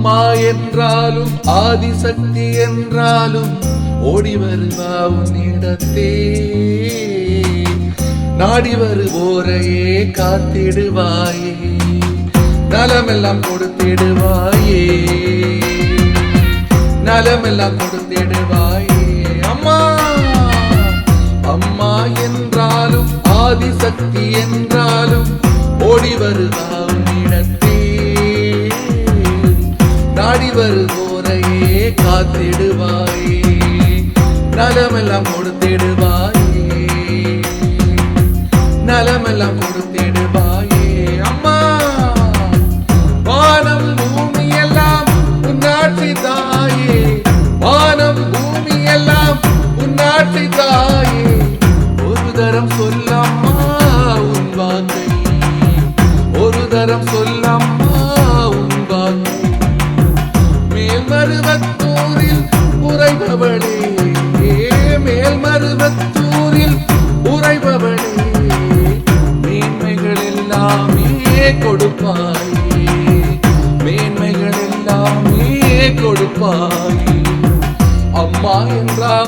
அம்மா என்றாலும் ஆதிசக்தி என்றாலும் ஓடி வருவா உன்னிடத்தே நாடி வருவோரையே காத்திடுவாயே நலமெல்லாம் கொடுத்திடுவாயே நலமெல்லாம் கொடுத்திடுவாயே அம்மா அம்மா என்றாலும் ஆதிசக்தி என்றாலும் ஓடி வருவா உன்னிடத்தே நாடி வருவோரையே காத்திடுவாயே நலமெல்லாம் கொடுத்திடுவாயே நலமெல்லாம் கொடுத்திடுவாயே அம்மா வானம் பூமி எல்லாம் உன்னாட்சி தாயே வானம் பூமி எல்லாம் உன்னாட்சி தாயே ஒரு தரம் சொல்லம்மா உன் வாங்கை ஒரு தரம் சொல்லம்மா உன் வாங்கை மேல்மருவத்தூரில் உறைபவளே மேல்மருவத்தூரில் உறைபவளே மேன்மைகள் எல்லாமே கொடுப்பாய்